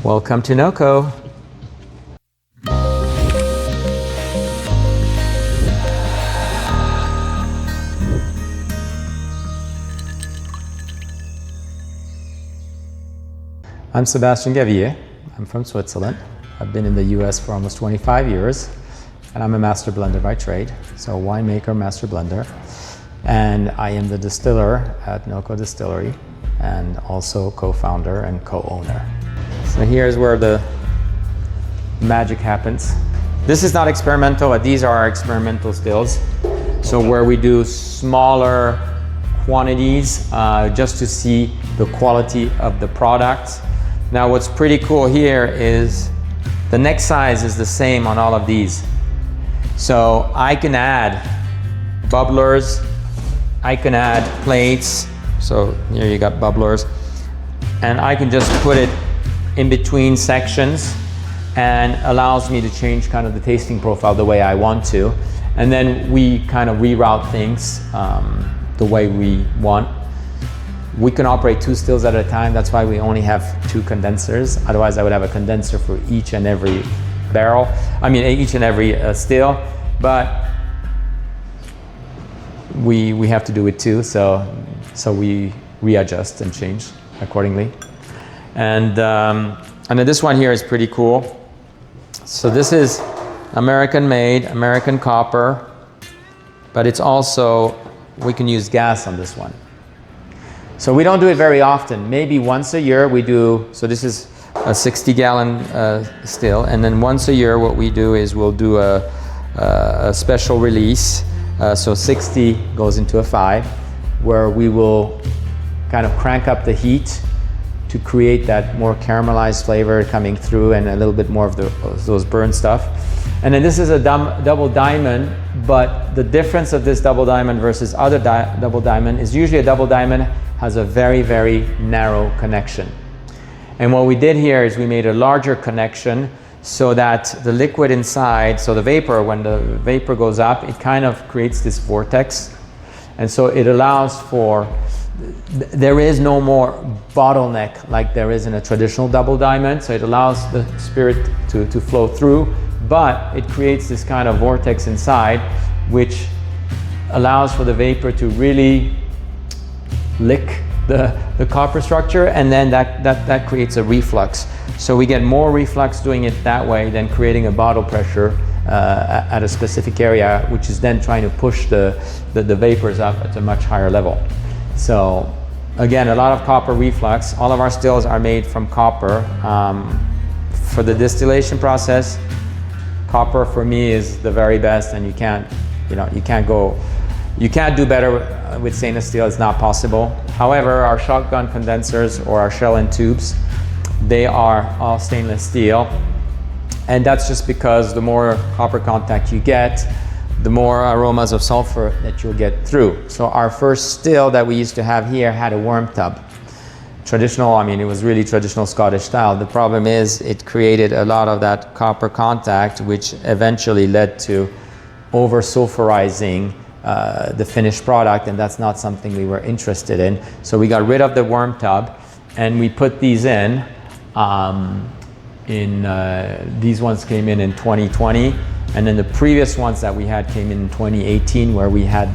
Welcome to NoCo. I'm Sebastien Gavillet. I'm from Switzerland. I've been in the US for almost 25 years, and I'm a master blender by trade, so winemaker, master blender. And I am the distiller at NoCo Distillery and also co-founder and co-owner. So here's where the magic happens. This is not experimental, but these are our experimental stills. So where we do smaller quantities just to see the quality of the product. Now what's pretty cool here is the neck size is the same on all of these. So I can add bubblers, I can add plates. So here you got bubblers, and I can just put it in between sections and allows me to change kind of the tasting profile the way I want to. And then we kind of reroute things the way we want. We can operate 2 stills at a time. That's why we only have 2 condensers. Otherwise I would have a condenser for each and every barrel. I mean each and every still, but we have to do it too. So we readjust and change accordingly. And then this one here is pretty cool. So this is American made, American copper, but it's also, we can use gas on this one. So we don't do it very often. Maybe once a year we do, so this is a 60-gallon still, and then once a year what we do is we'll do a special release. So 60 goes into a 5, where we will kind of crank up the heat to create that more caramelized flavor coming through and a little bit more of those burnt stuff. And then this is a double diamond, but the difference of this double diamond versus other double diamond is usually a double diamond has a very, very narrow connection. And what we did here is we made a larger connection so that the liquid inside, so the vapor, when the vapor goes up, it kind of creates this vortex. And so it allows for, there is no more bottleneck like there is in a traditional double diamond. So it allows the spirit to flow through, but it creates this kind of vortex inside, which allows for the vapor to really lick the copper structure, and then that creates a reflux. So we get more reflux doing it that way than creating a bottle pressure at a specific area, which is then trying to push the vapors up at a much higher level. So again, a lot of copper reflux. All of our stills are made from copper. For the distillation process, copper for me is the very best, and you can't do better with stainless steel. It's not possible. However, our shotgun condensers or our shell and tubes, they are all stainless steel. And that's just because the more copper contact you get, the more aromas of sulfur that you'll get through. So our first still that we used to have here had a worm tub. Traditional, I mean, it was really traditional Scottish style. The problem is it created a lot of that copper contact, which eventually led to over-sulfurizing the finished product, and that's not something we were interested in. So we got rid of the worm tub, and we put these in. These ones came in 2020, and then the previous ones that we had came in 2018, where we had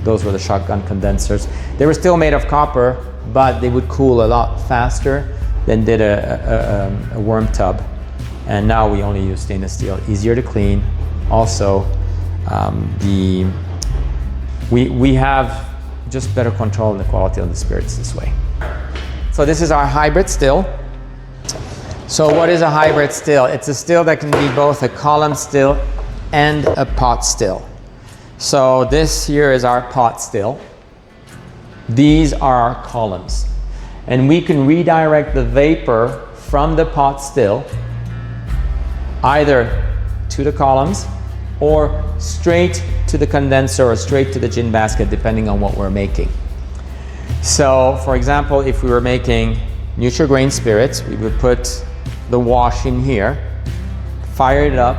those were the shotgun condensers. They were still made of copper, but they would cool a lot faster than did a worm tub. And now we only use stainless steel, easier to clean. Also, we have just better control of the quality of the spirits this way. So this is our hybrid still. So what is a hybrid still? It's a still that can be both a column still and a pot still. So this here is our pot still. These are our columns. And we can redirect the vapor from the pot still either to the columns or straight to the condenser or straight to the gin basket, depending on what we're making. So for example, if we were making neutral grain spirits, we would put the wash in here, fire it up,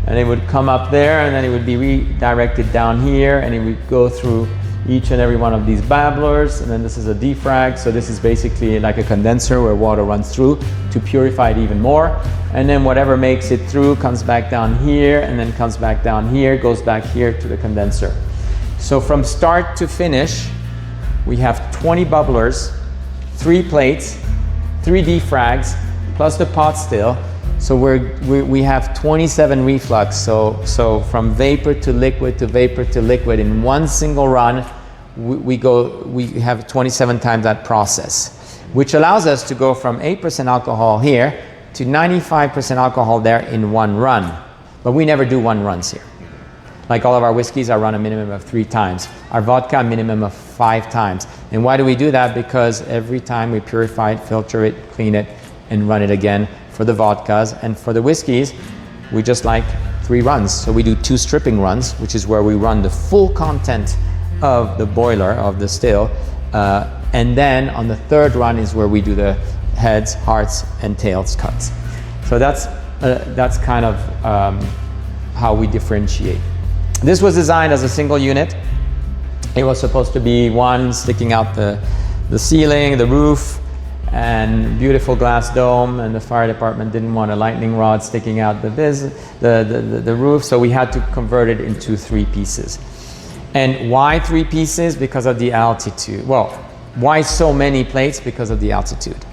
and it would come up there, and then it would be redirected down here, and it would go through each and every one of these babblers, and then this is a defrag. So this is basically like a condenser where water runs through to purify it even more. And then whatever makes it through comes back down here, and then comes back down here, goes back here to the condenser. So from start to finish, we have 20 bubblers, 3 plates, 3 defrags, plus the pot still. So we have 27 reflux. So from vapor to liquid to vapor to liquid in one single run, we have 27 times that process, which allows us to go from 8% alcohol here to 95% alcohol there in one run. But we never do one runs here. Like all of our whiskeys are run a minimum of 3 times. Our vodka a minimum of 5 times. And why do we do that? Because every time we purify it, filter it, clean it, and run it again for the vodkas. And for the whiskeys, we just like 3 runs. So we do 2 stripping runs, which is where we run the full content of the boiler, of the still. And then on the 3rd run is where we do the heads, hearts, and tails cuts. So that's kind of how we differentiate. This was designed as a single unit. It was supposed to be one sticking out the ceiling, the roof, and beautiful glass dome, and the fire department didn't want a lightning rod sticking out the roof, so we had to convert it into 3 pieces. And why 3 pieces? Because of the altitude. Well, why so many plates? Because of the altitude.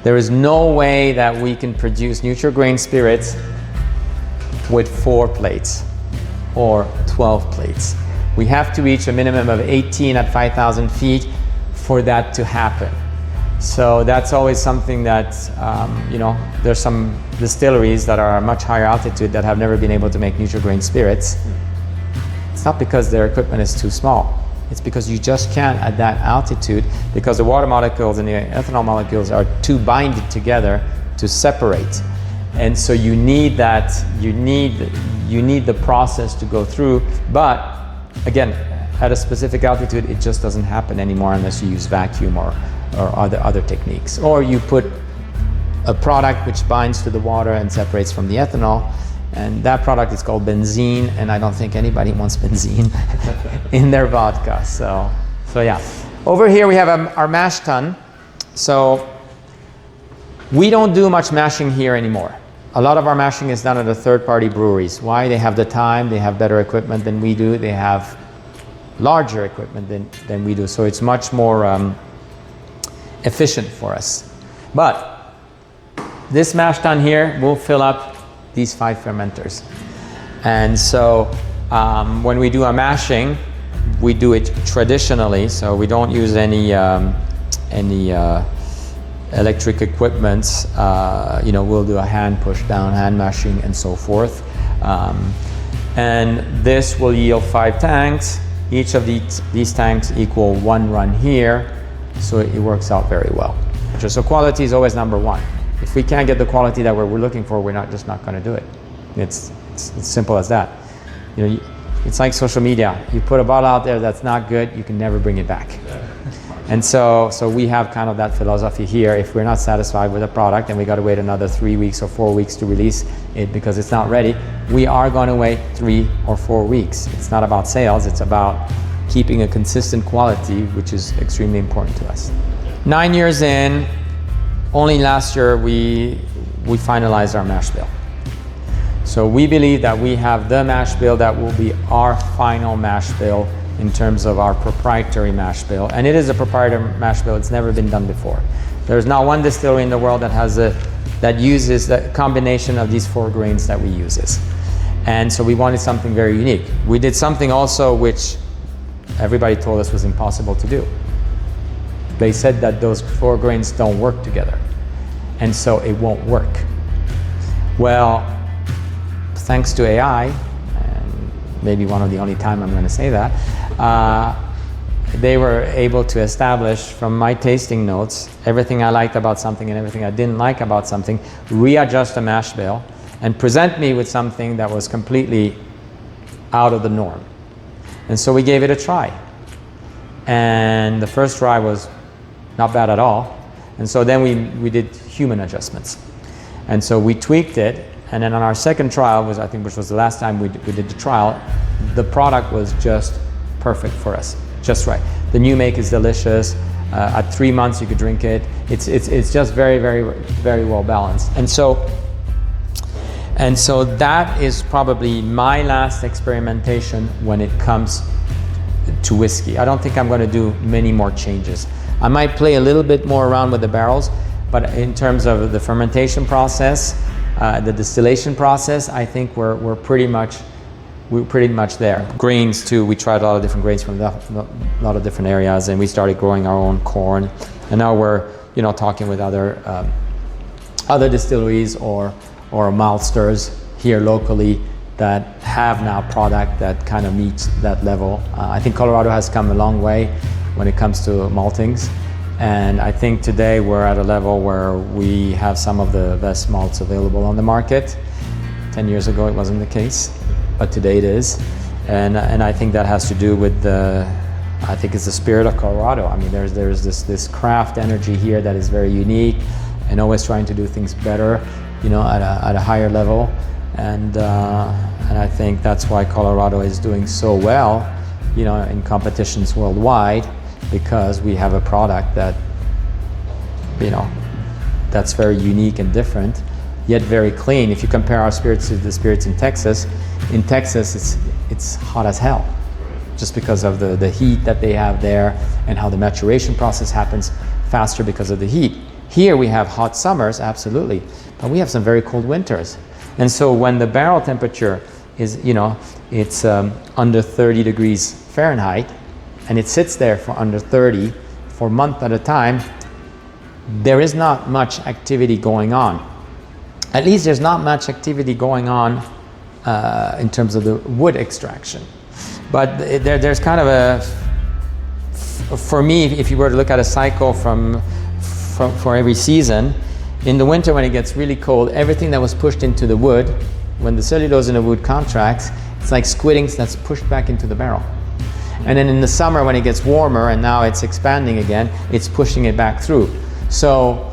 There is no way that we can produce neutral grain spirits with 4 plates or 12 plates. We have to reach a minimum of 18 at 5,000 feet for that to happen. So that's always something that, there's some distilleries that are much higher altitude that have never been able to make neutral grain spirits. It's not because their equipment is too small. It's because you just can't at that altitude, because the water molecules and the ethanol molecules are too binded together to separate. And so you need that, you need the process to go through. But again, at a specific altitude, it just doesn't happen anymore unless you use vacuum or other techniques. Or you put a product which binds to the water and separates from the ethanol, and that product is called benzene, and I don't think anybody wants benzene in their vodka. So yeah. Over here we have our mash tun. So we don't do much mashing here anymore. A lot of our mashing is done at the third-party breweries. Why? They have the time, they have better equipment than we do, they have larger equipment than we do, so it's much more efficient for us. But this mash tun here will fill up these 5 fermenters. And so when we do a mashing, we do it traditionally, so we don't use any electric equipment. We'll do a hand push down, hand mashing, and so forth. And this will yield 5 tanks. Each of these tanks equal 1 run here, so it works out very well. So quality is always number 1. If we can't get the quality that we're looking for, we're not going to do it. It's simple as that. It's like social media. You put a bottle out there that's not good, you can never bring it back. And so we have kind of that philosophy here. If we're not satisfied with a product and we got to wait another 3 weeks or 4 weeks to release it because it's not ready, we are going to wait 3 or 4 weeks. It's not about sales, it's about keeping a consistent quality, which is extremely important to us. 9 years in, only last year we finalized our mash bill. So we believe that we have the mash bill that will be our final mash bill in terms of our proprietary mash bill. And it is a proprietary mash bill. It's never been done before. There's not one distillery in the world that uses the combination of these 4 grains that we use. And so we wanted something very unique. We did something also which everybody told us was impossible to do. They said that those 4 grains don't work together, and so it won't work. Well, thanks to AI, and maybe one of the only time I'm going to say that, they were able to establish from my tasting notes everything I liked about something and everything I didn't like about something, readjust the mash bill, and present me with something that was completely out of the norm. And so we gave it a try. And the first try was not bad at all. And so then we did human adjustments. And so we tweaked it, and then on our second trial, which was the last time we did the trial, the product was just perfect for us. just right. The new make is delicious. At 3 months you could drink it. It's just very, very, very well balanced. And so that is probably my last experimentation when it comes to whiskey. I don't think I'm going to do many more changes. I might play a little bit more around with the barrels, but in terms of the fermentation process, the distillation process, I think we're pretty much there. Grains too, we tried a lot of different grains from a lot of different areas, and we started growing our own corn. And now we're, talking with other distilleries or maltsters here locally that have now product that kind of meets that level. I think Colorado has come a long way when it comes to maltings. And I think today we're at a level where we have some of the best malts available on the market. 10 years ago it wasn't the case, but today it is. And I think that has to do with I think it's the spirit of Colorado. I mean, there's this craft energy here that is very unique and always trying to do things better, at a higher level. And I think that's why Colorado is doing so well, in competitions worldwide, because we have a product that, that's very unique and different, yet very clean. If you compare our spirits to the spirits in Texas it's hot as hell, just because of the heat that they have there and how the maturation process happens faster because of the heat. Here we have hot summers, absolutely, but we have some very cold winters. And so when the barrel temperature is, it's under 30 degrees Fahrenheit, and it sits there for under 30 for a month at a time, there is not much activity going on. At least there's not much activity going on in terms of the wood extraction. But there's kind of for me, if you were to look at a cycle for every season, in the winter when it gets really cold, everything that was pushed into the wood, when the cellulose in the wood contracts, it's like squidding that's pushed back into the barrel. And then in the summer when it gets warmer and now it's expanding again, it's pushing it back through. So,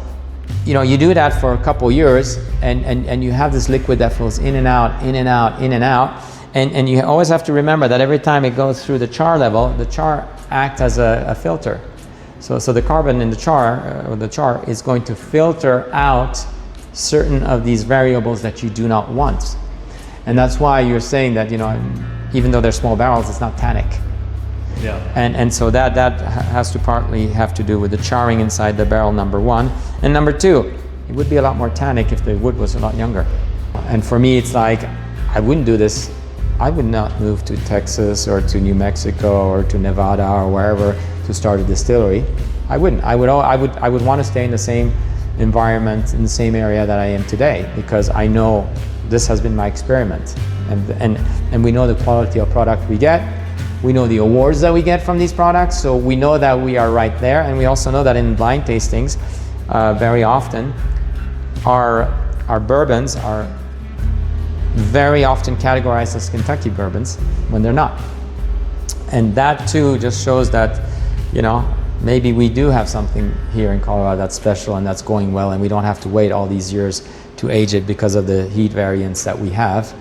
you do that for a couple years and you have this liquid that flows in and out, in and out, in and out. And you always have to remember that every time it goes through the char level, the char acts as a filter. So the carbon in the char is going to filter out certain of these variables that you do not want. And that's why you're saying that, even though they're small barrels, it's not tannic. Yeah. And so that has to partly have to do with the charring inside the barrel, number one. And number two, it would be a lot more tannic if the wood was a lot younger. And for me, it's like, I wouldn't do this. I would not move to Texas or to New Mexico or to Nevada or wherever to start a distillery. I wouldn't. I would want to stay in the same environment, in the same area that I am today, because I know this has been my experiment. And we know the quality of product we get. We know the awards that we get from these products, so we know that we are right there. And we also know that in blind tastings, very often, our bourbons are very often categorized as Kentucky bourbons when they're not. And that too just shows that, maybe we do have something here in Colorado that's special and that's going well, and we don't have to wait all these years to age it because of the heat variance that we have,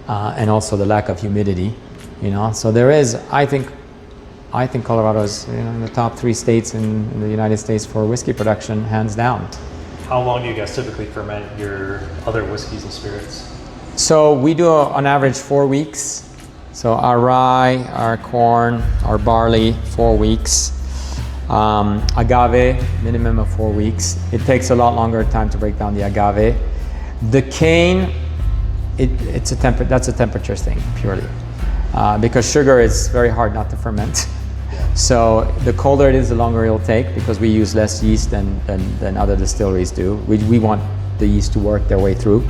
and also the lack of humidity. So there is, I think Colorado is in the top 3 states in the United States for whiskey production, hands down. How long do you guys typically ferment your other whiskeys and spirits? So we do on average 4 weeks. So our rye, our corn, our barley, 4 weeks. Agave, minimum of 4 weeks. It takes a lot longer time to break down the agave. The cane, that's a temperature thing purely. Because sugar is very hard not to ferment. So the colder it is, the longer it'll take, because we use less yeast than other distilleries do. We want the yeast to work their way through.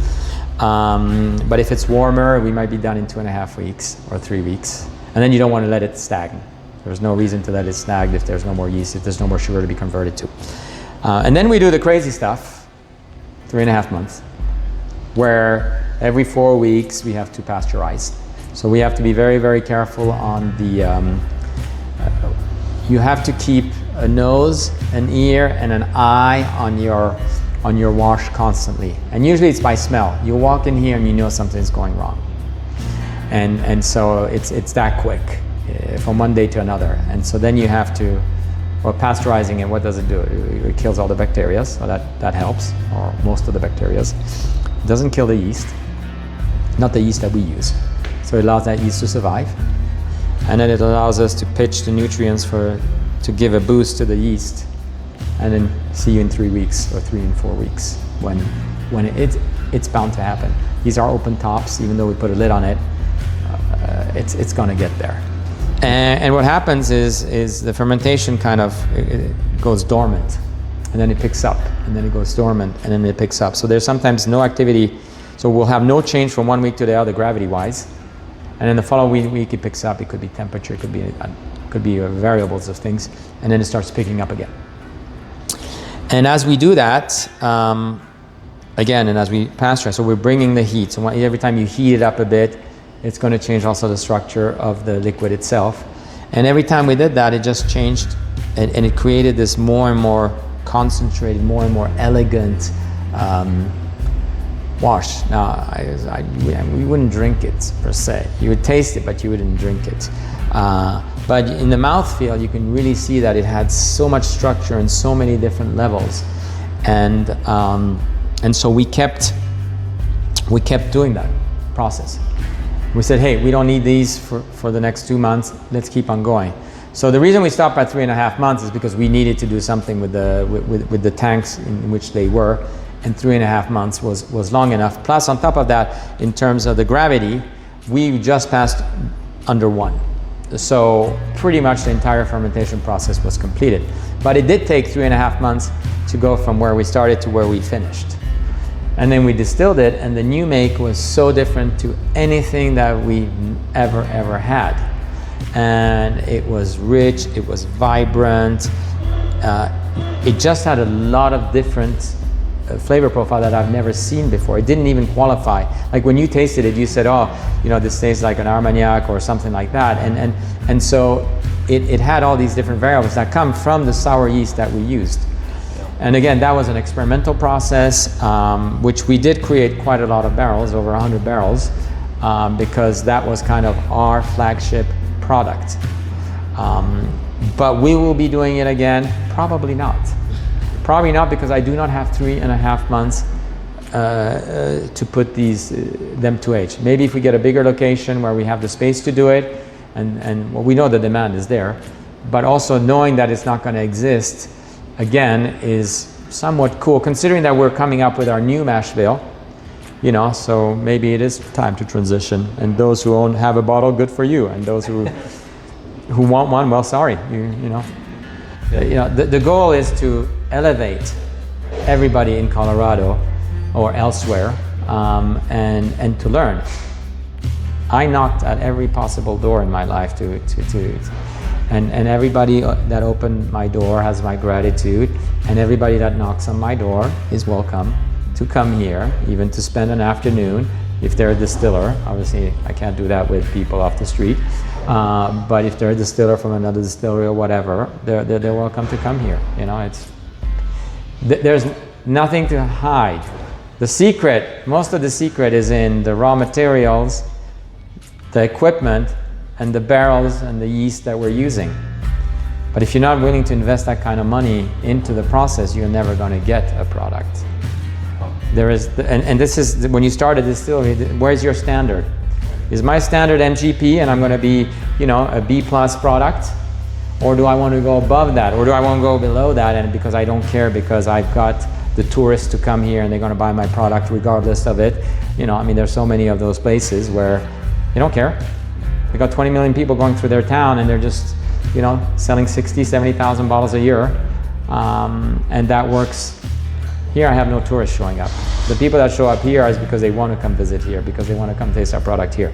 But if it's warmer, we might be done in 2.5 weeks or 3 weeks. And then you don't want to let it stagnate. There's no reason to let it snag if there's no more yeast, if there's no more sugar to be converted to. And then we do the crazy stuff, 3.5 months, where every 4 weeks we have to pasteurize. So we have to be very, very careful on the, you have to keep a nose, an ear, and an eye on your wash constantly. And usually it's by smell. You walk in here and you know something's going wrong. And so it's that quick. from one day to another. And so then you have to, well, pasteurizing it, what does it do? It kills all the bacteria, so that helps, or most of the bacteria. It doesn't kill the yeast, not the yeast that we use. So it allows that yeast to survive. And then it allows us to pitch the nutrients to give a boost to the yeast, and then see you in 3 weeks or 3 and 4 weeks when it's bound to happen. These are open tops, even though we put a lid on it, it's gonna get there. And what happens is the fermentation kind of it goes dormant, and then it picks up, and then it goes dormant, and then it picks up. So there's sometimes no activity, so we'll have no change from one week to the other gravity-wise, and then the following week it picks up. It could be temperature, it could be variables of things, and then it starts picking up again. And as we do that, again, and as we pasteurize, so we're bringing the heat. So every time you heat it up a bit, it's going to change also the structure of the liquid itself. And every time we did that, it just changed, and it created this more and more concentrated, more and more elegant wash. Now, we wouldn't drink it per se. You would taste it, but you wouldn't drink it. But in the mouthfeel, you can really see that it had so much structure and so many different levels. And so we kept doing that process. We said, hey, we don't need these for the next 2 months. Let's keep on going. So the reason we stopped at 3.5 months is because we needed to do something with the tanks in which they were, and 3.5 months was long enough. Plus, on top of that, in terms of the gravity, we just passed under 1. So pretty much the entire fermentation process was completed. But it did take 3.5 months to go from where we started to where we finished. And then we distilled it, and the new make was so different to anything that we ever had. And it was rich, it was vibrant, it just had a lot of different flavor profile that I've never seen before. It didn't even qualify. Like when you tasted it, you said, oh, you know, this tastes like an Armagnac or something like that. And so it had all these different variables that come from the sour yeast that we used. And again, that was an experimental process, which we did create quite a lot of barrels, over 100 barrels, because that was kind of our flagship product. But we will be doing it again? Probably not. Probably not, because I do not have 3.5 months to put them to age. Maybe if we get a bigger location where we have the space to do it, and well, we know the demand is there, but also knowing that it's not going to exist again is somewhat cool, considering that we're coming up with our new mash bill, you know, so maybe it is time to transition. And those who have a bottle, good for you. And those who want one, well, sorry, you know. You know, the goal is to elevate everybody in Colorado or elsewhere, and to learn. I knocked at every possible door in my life and everybody that opened my door has my gratitude, and everybody that knocks on my door is welcome to come here, even to spend an afternoon if they're a distiller. Obviously, I can't do that with people off the street, but if they're a distiller from another distillery or whatever, they're welcome to come here. You know, there's nothing to hide. The secret, most of the secret is in the raw materials, the equipment, and the barrels and the yeast that we're using. But if you're not willing to invest that kind of money into the process, you're never going to get a product. There is, and this is, when you start a distillery, where's your standard? Is my standard MGP and I'm going to be, you know, a B+ product? Or do I want to go above that? Or do I want to go below that, and because I don't care, because I've got the tourists to come here and they're going to buy my product regardless of it? You know, I mean, there's so many of those places where you don't care. They got 20 million people going through their town, and they're just, you know, selling 60, 70,000 bottles a year. And that works. Here I have no tourists showing up. The people that show up here is because they want to come visit here, because they want to come taste our product here.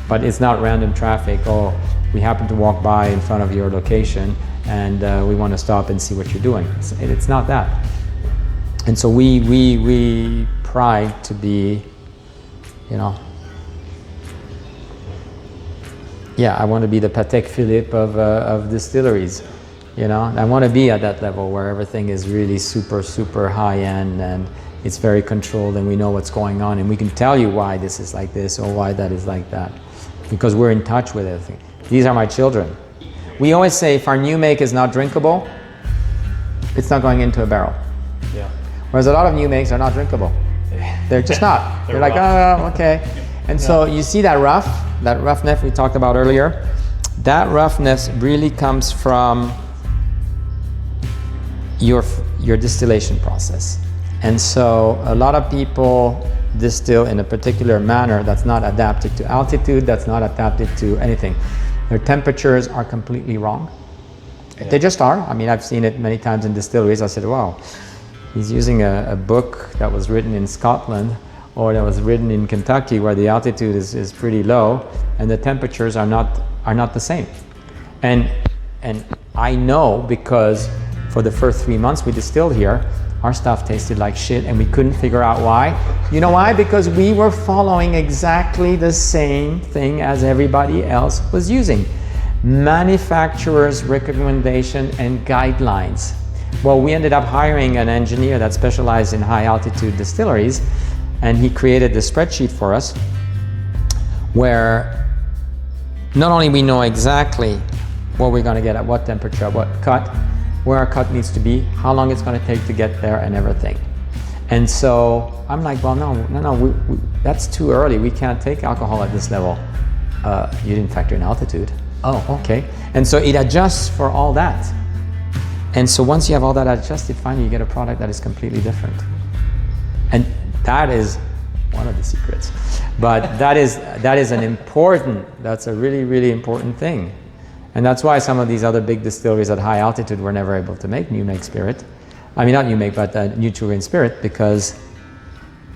But it's not random traffic. Oh, we happen to walk by in front of your location and we want to stop and see what you're doing. It's not that. And so we pride to be, you know, yeah, I want to be the Patek Philippe of distilleries. You know, I want to be at that level where everything is really super, super high end and it's very controlled, and we know what's going on, and we can tell you why this is like this or why that is like that, because we're in touch with everything. These are my children. We always say if our new make is not drinkable, it's not going into a barrel. Yeah. Whereas a lot of new makes are not drinkable. They're just not. They're like, oh, okay. And so you see that roughness we talked about earlier, that roughness really comes from your distillation process. And so a lot of people distill in a particular manner that's not adapted to altitude, that's not adapted to anything. Their temperatures are completely wrong. They just are. I mean, I've seen it many times in distilleries. I said, wow, he's using a book that was written in Scotland or that was written in Kentucky where the altitude is pretty low and the temperatures are not the same. And I know because for the first 3 months we distilled here, our stuff tasted like shit and we couldn't figure out why. You know why? Because we were following exactly the same thing as everybody else was using. Manufacturer's recommendation and guidelines. Well, we ended up hiring an engineer that specialized in high altitude distilleries, and he created this spreadsheet for us where not only we know exactly what we're going to get at what temperature, at what cut, where our cut needs to be, how long it's going to take to get there and everything. And so I'm like, well, no, that's too early. We can't take alcohol at this level. You didn't factor in altitude. Oh, okay. And so it adjusts for all that. And so once you have all that adjusted, finally you get a product that is completely different. And that is one of the secrets. But that's a really, really important thing. And that's why some of these other big distilleries at high altitude were never able to make new make spirit. I mean, not new make, but new true grain spirit, because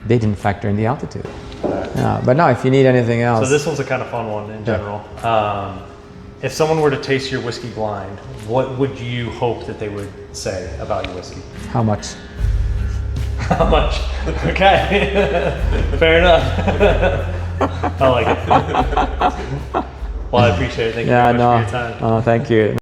they didn't factor in the altitude. But no, if you need anything else. So this one's a kind of fun one in general. If someone were to taste your whiskey blind, what would you hope that they would say about your whiskey? How much? How much? Okay. Fair enough. I like it. Well, I appreciate it. Thank you very much for your time. Thank you.